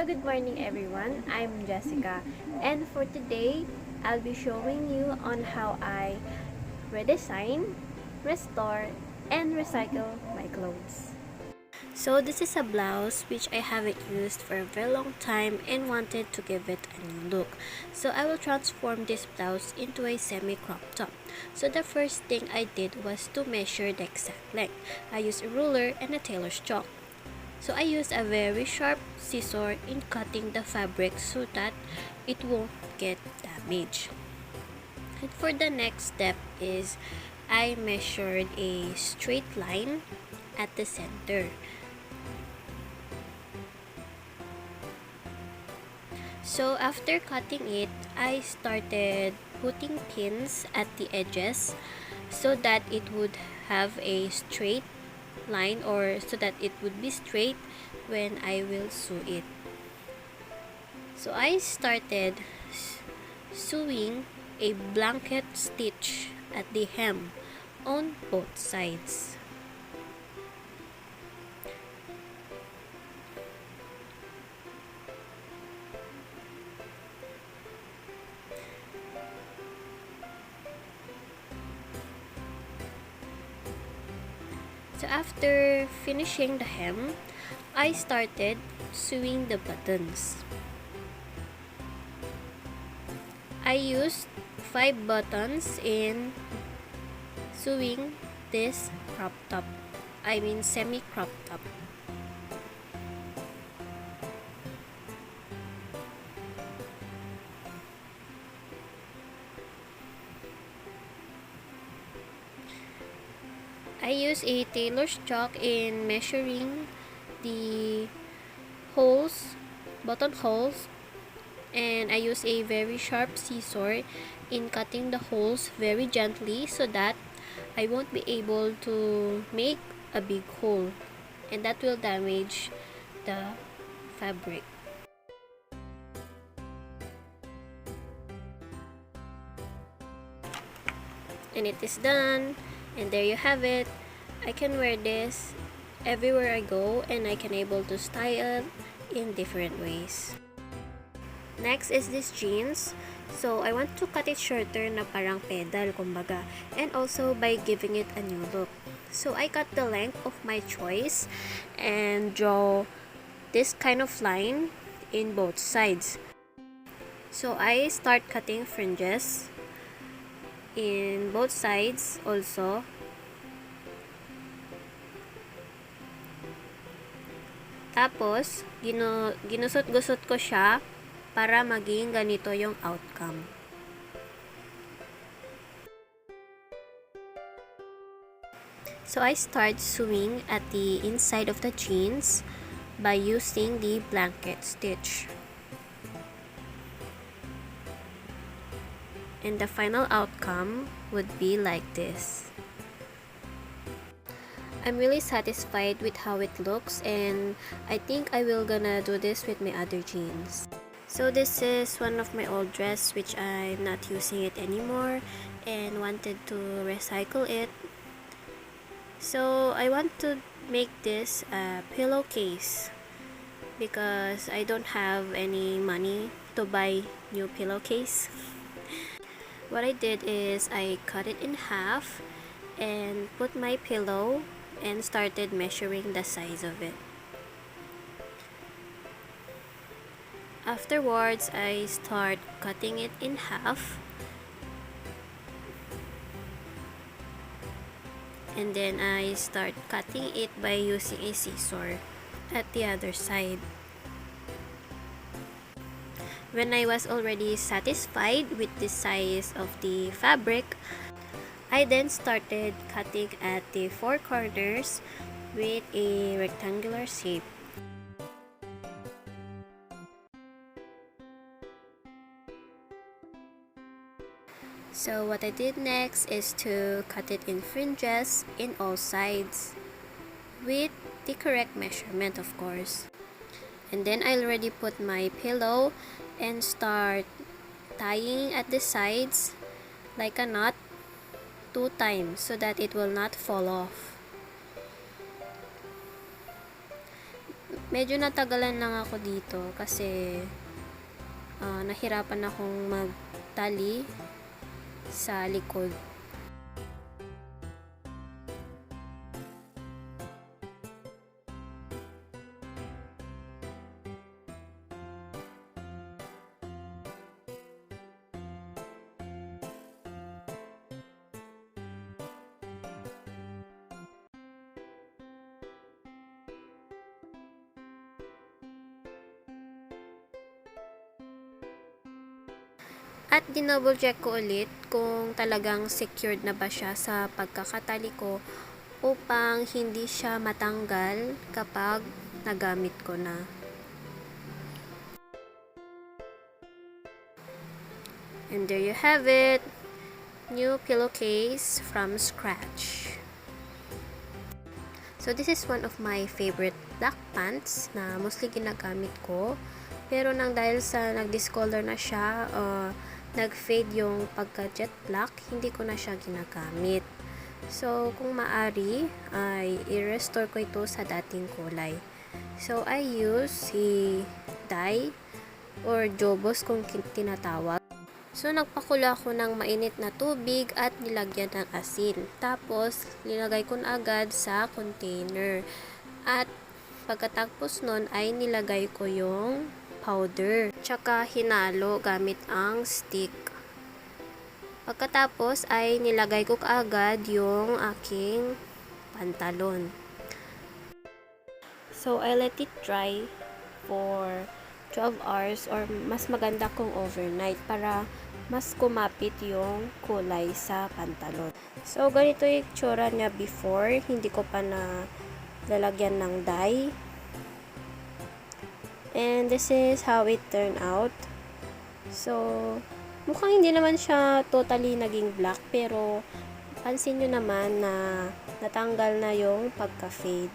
Hello, good morning everyone. I'm Jessica, and for today, I'll be showing you on how I redesign, restore, and recycle my clothes. So this is a blouse which I haven't used for a very long time and wanted to give it a new look. So I will transform this blouse into a semi-crop top. So the first thing I did was to measure the exact length. I used a ruler and a tailor's chalk. So I used a very sharp scissor in cutting the fabric so that it won't get damaged. And for the next step is I measured a straight line at the center. So after cutting it, I started putting pins at the edges so that it would have a straight line, or so that it would be straight when I will sew it. So I started sewing a blanket stitch at the hem on both sides. So after finishing the hem, I started sewing the buttons. I used 5 buttons in sewing this crop top. I mean semi-crop top. I use a tailor's chalk in measuring the holes, button holes, and I use a very sharp scissor in cutting the holes very gently so that I won't be able to make a big hole, and that will damage the fabric. And it is done, and there you have it. I can wear this everywhere I go, and I can able to style in different ways. Next is this jeans. So I want to cut it shorter na parang pedal kumbaga, and also by giving it a new look. So I cut the length of my choice and draw this kind of line in both sides. So I start cutting fringes in both sides also. Tapos, ginusot-gusot ko siya para maging ganito yung outcome. So I start sewing at the inside of the jeans by using the blanket stitch. And the final outcome would be like this. I'm really satisfied with how it looks, and I think I will gonna do this with my other jeans. So this is one of my old dress which I'm not using it anymore and wanted to recycle it. So I want to make this a pillowcase because I don't have any money to buy new pillowcase. What I did is I cut it in half and put my pillow and started measuring the size of it. Afterwards, I start cutting it in half, and then I start cutting it by using a scissor at the other side. When I was already satisfied with the size of the fabric, I then started cutting at the 4 corners with a rectangular shape. So what I did next is to cut it in fringes in all sides with the correct measurement, of course. And then I already put my pillow and start tying at the sides like a knot 2 times so that it will not fall off. Medyo natagalan lang ako dito kasi nahirapan akong magtali sa likod. At dinouble check ko ulit kung talagang secured na ba siya sa pagkakatali ko upang hindi siya matanggal kapag nagamit ko na. And there you have it, new pillowcase from scratch. So this is one of my favorite black pants na mostly ginagamit ko. Pero nang dahil sa nag-discolor na siya, nag-fade yung pagka-jet black, hindi ko na siya ginagamit. So kung maari, ay i-restore ko ito sa dating kulay. So I use si dye or jobos kung tinatawag. So, nagpakulo ako ng mainit na tubig at nilagyan ng asin. Tapos, nilagay ko na agad sa container. At, pagkatapos nun ay nilagay ko yung powder. Tsaka, hinalo gamit ang stick. Pagkatapos ay nilagay ko kaagad yung aking pantalon. So, I let it dry for 12 hours or mas maganda kung overnight para mas kumapit yung kulay sa pantalon. So, ganito yung itsura niya before. Hindi ko pa na lalagyan ng dye. And this is how it turned out. So, mukhang hindi naman siya totally naging black. Pero, pansin nyo naman na natanggal na yung pagka-fade.